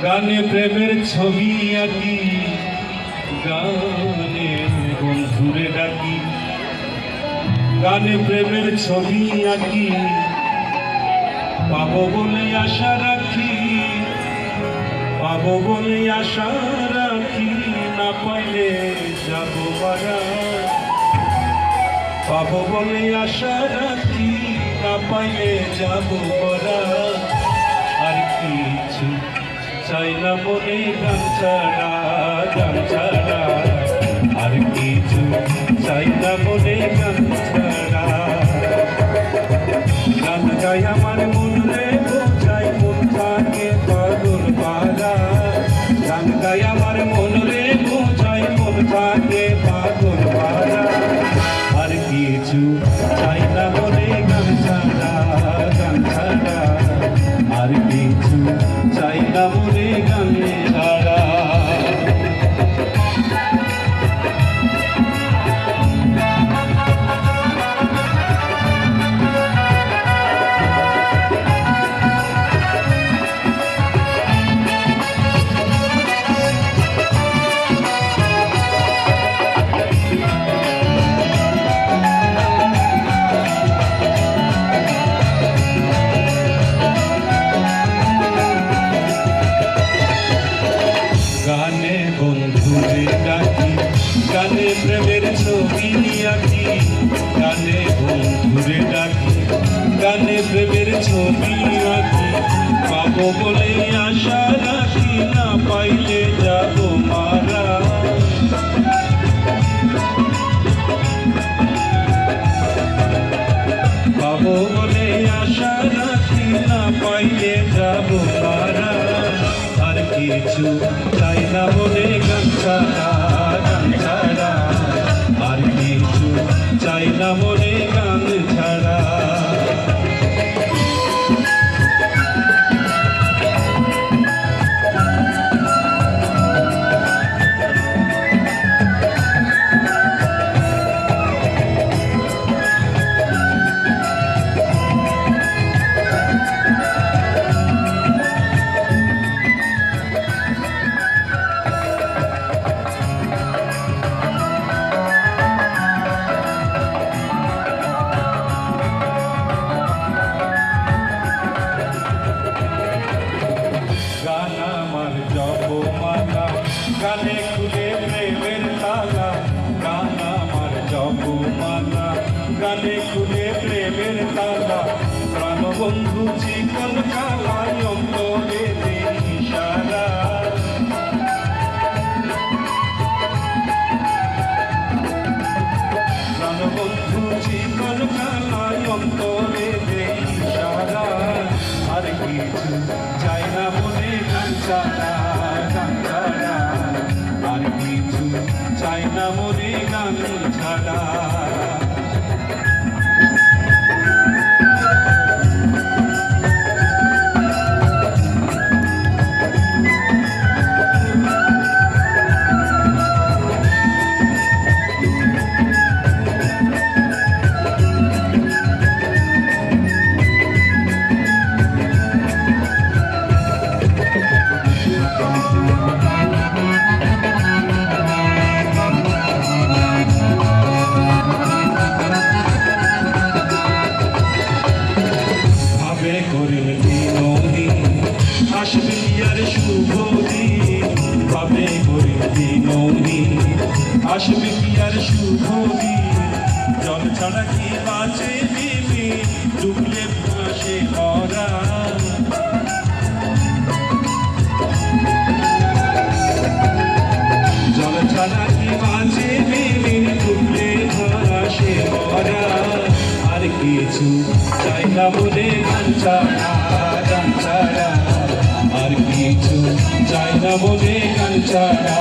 গানে প্রেমের ছবি আঁকি, গানে বন্ধুরে ডাকি। গানে প্রেমের ছবি আঁকি, পাবো বলে আশা রাখি, পাবো বলে আশা রাখি। না পাইলে যাব মারা, পাবো বলে আশা রাখি। না পাইলে যাব মারা। আর কিছু চাই না মনে গান ছাড়া, গান ছাড়া। আর কিছু চাই না মনে গান ছাড়া। গান গাই আমার মন রে বোঝাই, মন থাকে পাগল পারা। গান গাই আমার মন রে বোঝাই, মন থাকে পাগল পারা। আর কিছু চাই না মনে গান ছাড়া, গান ছাড়া। আর কিছু চাই না মনে গান ছাড়া। গানে বন্ধুরে ডাকি, গানে প্রেমের ছবি আঁকি। গানে বন্ধুরে ডাকি, গানে প্রেমের ছবি আঁকি। পাবো বলে আশা রাখি, না পাইলে যাব মারা। পাবো বলে আশা রাখি, না পাইলে যাব মারা। আর কিছু চাই না মনে গান ছাড়া, গান ছাড়া। আর কিছু চাই না মনে গান ছাড়া। গান আমার জপমালা, গানে খুলে প্রেমের তালা। গান আমার জপমালা, গানে খুলে প্রেমের তালা। প্রাণবন্ধু চিকন কালায় অন্তরে ইশারা। প্রাণবন্ধু চিকন কালায় অন্তরে ইশারা। আর কিছু চাই না মনে গান ছাড়া, গান ছাড়া। আর কিছু চাই না মনে গান ছাড়া। আসবে আর শুভ দিন, ভাবে করে দিনহীন। আসবে কি আর শুভ দিন, জল ছাড়া কি বাঁচে দিবি, ডুবলে ভাসে মরা। জল ছাড়া কি বাঁচে দিবি, ডুবলে ভাসে মরা। আর কিছু চাই না বলে গান ছাড়া, গান ছাড়া। আর কিছু চাই না বলে গান ছাড়া।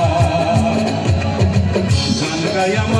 গান গাই আমার